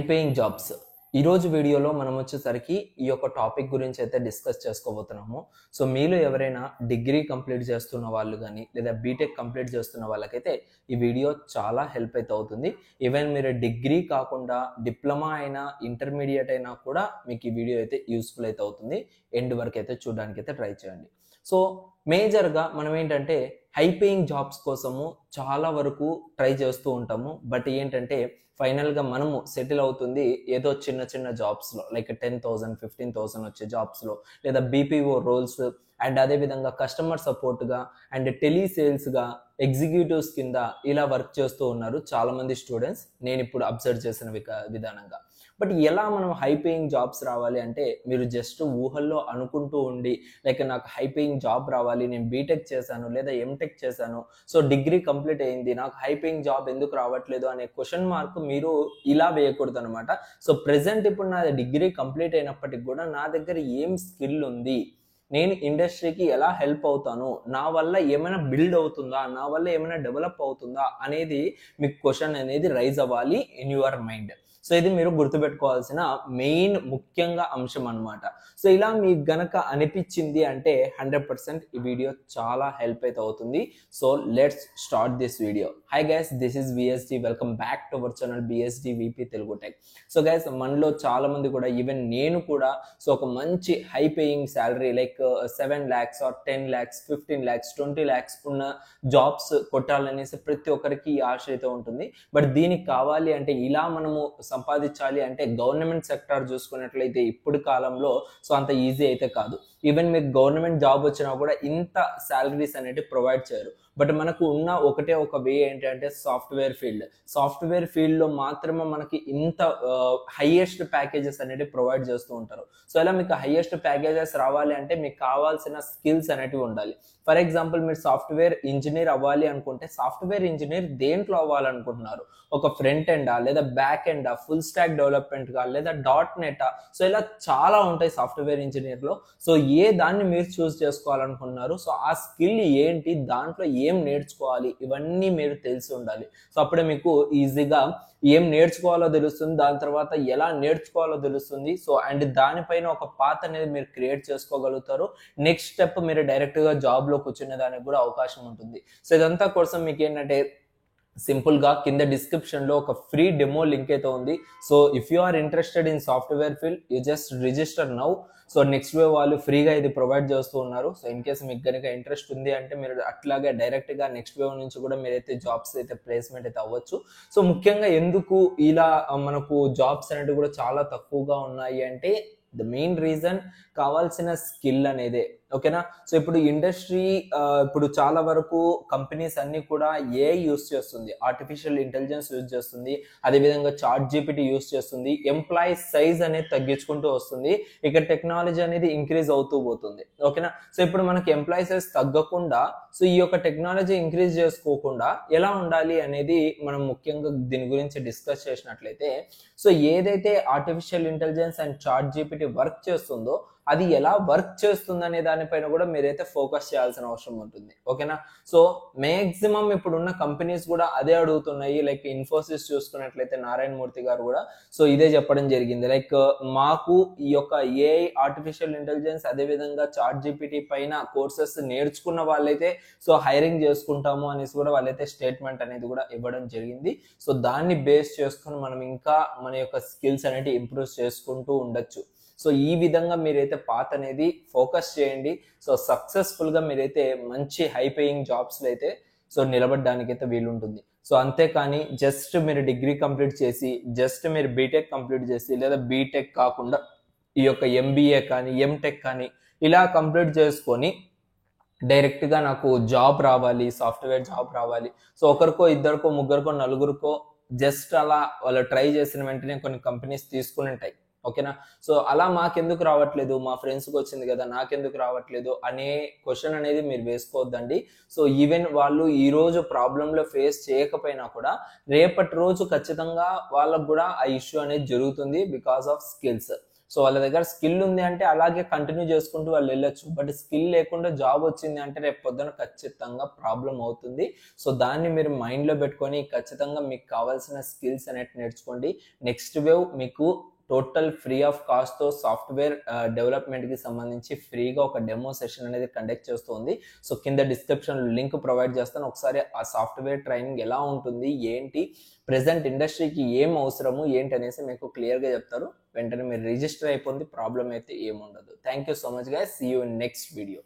Paying jobs ఈ రోజు వీడియోలో మనం వచ్చేసరికి ఈ యొక్క టాపిక్ గురించి అయితే డిస్కస్ చేసుకోబోతున్నాము. సో మీలో ఎవరైనా డిగ్రీ కంప్లీట్ చేస్తున్న వాళ్ళు కానీ లేదా బీటెక్ కంప్లీట్ చేస్తున్న వాళ్ళకైతే ఈ వీడియో చాలా హెల్ప్ అయితే అవుతుంది. ఈవెన్ మీరు డిగ్రీ కాకుండా డిప్లొమా అయినా ఇంటర్మీడియట్ అయినా కూడా మీకు ఈ వీడియో అయితే యూస్ఫుల్ అయితే అవుతుంది. ఎండ్ వరకు అయితే చూడడానికి అయితే ట్రై చేయండి. సో మేజర్గా మనం ఏంటంటే హై పేయింగ్ జాబ్స్ కోసము చాలా వరకు ట్రై చేస్తూ ఉంటాము. బట్ ఏంటంటే ఫైనల్గా మనము సెటిల్ అవుతుంది ఏదో చిన్న చిన్న జాబ్స్లో, లైక్ 10,000 15,000 వచ్చే జాబ్స్లో, లేదా బీపీఓ రోల్స్ అండ్ అదేవిధంగా కస్టమర్ సపోర్ట్గా అండ్ టెలిసేల్స్గా ఎగ్జిక్యూటివ్స్ కింద ఇలా వర్క్ చేస్తూ ఉన్నారు చాలామంది స్టూడెంట్స్, నేను ఇప్పుడు అబ్జర్వ్ చేసిన విధానంగా. బట్ ఎలా మనం హై పేయింగ్ జాబ్స్ రావాలి అంటే మీరు జస్ట్ ఊహల్లో అనుకుంటూ ఉండి, లైక్ నాకు హై పేయింగ్ జాబ్ రావాలి, నేను బీటెక్ చేశాను లేదా ఎంటెక్ చేశాను, సో డిగ్రీ కంప్లీట్ అయింది, నాకు హై పేయింగ్ జాబ్ ఎందుకు రావట్లేదు అనే క్వశ్చన్ మార్క్ మీరు ఇలా వేయకూడదు అనమాట. సో ప్రెసెంట్ ఇప్పుడు నా డిగ్రీ కంప్లీట్ అయినప్పటికి కూడా నా దగ్గర ఏం స్కిల్ ఉంది, నేను ఇండస్ట్రీకి ఎలా హెల్ప్ అవుతాను, నా వల్ల ఏమైనా బిల్డ్ అవుతుందా, నా వల్ల ఏమైనా డెవలప్ అవుతుందా అనేది మీకు క్వశ్చన్ అనేది రైజ్ అవ్వాలి ఇన్ యువర్ మైండ్. సో ఇది మీరు గుర్తుపెట్టుకోవాల్సిన మెయిన్ ముఖ్యంగా అంశం అనమాట. సో ఇలా మీకు గనక అనిపించింది అంటే 100% ఈ వీడియో చాలా హెల్ప్ అయితే అవుతుంది. So let's start this video. Hi guys, this is BSD. Welcome back to our channel BSD VP Telugu tech. So guys, మనలో చాలా మంది కూడా, ఈవెన్ నేను కూడా, సో ఒక మంచి high paying salary like 7 lakhs or 10 lakhs 15 lakhs 20 lakhs ఉన్న jobs కొట్టాలనేసి ప్రతి ఒక్కరికి ఆశ అయితే ఉంటుంది. బట్ దీనికి కావాలి అంటే, ఇలా మనము సంపాదించాలి అంటే గవర్నమెంట్ సెక్టార్ చూసుకున్నట్లయితే ఇప్పుడు కాలంలో సో అంత ఈజీ అయితే కాదు. ఈవెన్ మీకు గవర్నమెంట్ జాబ్ వచ్చినా కూడా ఇంత శాలరీస్ అనేవి ప్రొవైడ్ చేయరు. బట్ మనకు ఉన్న ఒకటే ఒక వే ఏంటంటే సాఫ్ట్వేర్ ఫీల్డ్. సాఫ్ట్వేర్ ఫీల్డ్లో మాత్రమే మనకి ఇంత హైయెస్ట్ ప్యాకేజెస్ అనేవి ప్రొవైడ్ చేస్తూ ఉంటారు. సో ఇలా మీకు హైయెస్ట్ ప్యాకేజెస్ రావాలి అంటే మీకు కావాల్సిన స్కిల్స్ అనేటివి ఉండాలి. ఫర్ ఎగ్జాంపుల్, మీరు సాఫ్ట్వేర్ ఇంజనీర్ అవ్వాలి అనుకుంటే, సాఫ్ట్వేర్ ఇంజనీర్ దేంట్లో అవ్వాలనుకుంటున్నారు? ఒక ఫ్రంట్ ఎండా, లేదా బ్యాక్ ఎండా, ఫుల్ స్టాక్ డెవలప్మెంట్గా, లేదా .NET? సో ఇలా చాలా ఉంటాయి సాఫ్ట్వేర్ ఇంజనీర్లో. సో ఏ దాన్ని మీరు చూస్ చేసుకోవాలనుకుంటున్నారు, సో ఆ స్కిల్ ఏంటి, దాంట్లో ఏం నేర్చుకోవాలి, ఇవన్నీ మీరు తెలిసి ఉండాలి. సో అప్పుడే మీకు ఈజీగా ఏం నేర్చుకోవాలో తెలుస్తుంది, దాని తర్వాత ఎలా నేర్చుకోవాలో తెలుస్తుంది. సో అండ్ దానిపైన ఒక పాత్ అనేది మీరు క్రియేట్ చేసుకోగలుగుతారు. నెక్స్ట్ స్టెప్ మీరు డైరెక్ట్గా జాబ్లో కూర్చునే దానికి కూడా అవకాశం ఉంటుంది. సో ఇదంతా కోసం మీకు ఏంటంటే సింపుల్ గా కింద డిస్క్రిప్షన్ లో ఒక ఫ్రీ డెమో లింక్ అయితే ఉంది. So if you are interested in software field, you just register now. So next way వాళ్ళు ఫ్రీగా ఇది ప్రొవైడ్ చేస్తూ ఉన్నారు. సో ఇన్ కేసు మీకు కనుక ఇంట్రెస్ట్ ఉంది అంటే మీరు అట్లాగే డైరెక్ట్ గా నెక్స్ట్ వేవ్ నుంచి కూడా మీరైతే జాబ్స్ అయితే ప్లేస్మెంట్ అయితే అవ్వచ్చు. సో ముఖ్యంగా ఎందుకు ఇలా మనకు జాబ్స్ అనేవి కూడా చాలా తక్కువగా ఉన్నాయి అంటే, ద మెయిన్ రీజన్ కావాల్సిన స్కిల్ అనేదే. ఓకేనా? సో ఇప్పుడు ఇండస్ట్రీ ఇప్పుడు చాలా వరకు కంపెనీస్ అన్ని కూడా ఏఐ యూస్ చేస్తుంది, ఆర్టిఫిషియల్ ఇంటెలిజెన్స్ యూజ్ చేస్తుంది, అదేవిధంగా చాట్ జీపీటీ యూస్ చేస్తుంది. ఎంప్లాయీ సైజ్ అనేది తగ్గించుకుంటూ వస్తుంది, ఇక టెక్నాలజీ అనేది ఇంక్రీజ్ అవుతూ పోతుంది. ఓకేనా? సో ఇప్పుడు మనకి ఎంప్లాయీ సైజ్ తగ్గకుండా, సో ఈ యొక్క టెక్నాలజీ ఇంక్రీజ్ చేసుకోకుండా ఎలా ఉండాలి అనేది మనం ముఖ్యంగా దీని గురించి డిస్కస్ చేసినట్లయితే, సో ఏదైతే artificial intelligence and chat GPT work చేస్తుందో అది ఎలా వర్క్ చేస్తుంది అనే దానిపైన కూడా మీరైతే ఫోకస్ చేయాల్సిన అవసరం ఉంటుంది. ఓకేనా? సో మ్యాక్సిమం ఇప్పుడున్న కంపెనీస్ కూడా అదే అడుగుతున్నాయి. లైక్ ఇన్ఫోసిస్ చూసుకున్నట్లయితే నారాయణ మూర్తి గారు కూడా సో ఇదే చెప్పడం జరిగింది. లైక్ మాకు ఈ యొక్క ఏఐ, ఆర్టిఫిషియల్ ఇంటెలిజెన్స్, అదేవిధంగా చాట్ జీపీటీ పైన కోర్సెస్ నేర్చుకున్న వాళ్ళైతే సో హైరింగ్ చేసుకుంటాము అనేసి కూడా వాళ్ళైతే స్టేట్మెంట్ అనేది కూడా ఇవ్వడం జరిగింది. సో దాన్ని బేస్ చేసుకుని మనం ఇంకా మన యొక్క స్కిల్స్ అనేవి ఇంప్రూవ్ చేసుకుంటూ ఉండొచ్చు. సో ఈ విధంగా మీరైతే పాత్ అనేది ఫోకస్ చేయండి. సో సక్సెస్ఫుల్గా మీరైతే మంచి హై పేయింగ్ జాబ్స్లో అయితే సో నిలబడడానికైతే వీలుంటుంది. సో అంతేకాని జస్ట్ మీరు డిగ్రీ కంప్లీట్ చేసి, జస్ట్ మీరు బీటెక్ కంప్లీట్ చేసి, లేదా బీటెక్ కాకుండా ఈ యొక్క ఎంబీఏ కానీ ఎంటెక్ కానీ ఇలా కంప్లీట్ చేసుకొని డైరెక్ట్గా నాకు జాబ్ రావాలి, సాఫ్ట్వేర్ జాబ్ రావాలి, సో ఒకరికో ఇద్దరికో ముగ్గురికో నలుగురికో జస్ట్ అలా వాళ్ళు ట్రై చేసిన వెంటనే కొన్ని కంపెనీస్ తీసుకుని ఉంటాయి. ఓకేనా? సో అలా మాకెందుకు రావట్లేదు, మా ఫ్రెండ్స్కి వచ్చింది కదా నాకెందుకు రావట్లేదు అనే క్వశ్చన్ అనేది మీరు వేసుకోవద్దండి. సో ఈవెన్ వాళ్ళు ఈ రోజు ప్రాబ్లంలో ఫేస్ చేయకపోయినా కూడా రేపటి రోజు ఖచ్చితంగా వాళ్ళకు కూడా ఆ ఇష్యూ అనేది జరుగుతుంది బికాస్ ఆఫ్ స్కిల్స్. సో వాళ్ళ దగ్గర స్కిల్ ఉంది అంటే అలాగే కంటిన్యూ చేసుకుంటూ వాళ్ళు వెళ్ళొచ్చు. బట్ స్కిల్ లేకుండా జాబ్ వచ్చింది అంటే రేపు పొద్దున ఖచ్చితంగా ప్రాబ్లం అవుతుంది. సో దాన్ని మీరు మైండ్లో పెట్టుకొని ఖచ్చితంగా మీకు కావాల్సిన స్కిల్స్ అనేవి నేర్చుకోండి. నెక్స్ట్ వేవ్ మీకు టోటల్ ఫ్రీ ఆఫ్ కాస్ట్తో సాఫ్ట్వేర్ డెవలప్మెంట్కి సంబంధించి ఫ్రీగా ఒక డెమో సెషన్ అనేది కండక్ట్ చేస్తుంది. సో కింద డిస్క్రిప్షన్లో లింక్ ప్రొవైడ్ చేస్తాను. ఒకసారి ఆ సాఫ్ట్వేర్ ట్రైనింగ్ ఎలా ఉంటుంది, ఏంటి, ప్రెసెంట్ ఇండస్ట్రీకి ఏం అవసరము ఏంటి అనేసి మీకు క్లియర్గా చెప్తారు. వెంటనే మీరు రిజిస్టర్ అయిపోయింది, ప్రాబ్లం అయితే ఏముండదు. Thank you so much guys, see you in next video.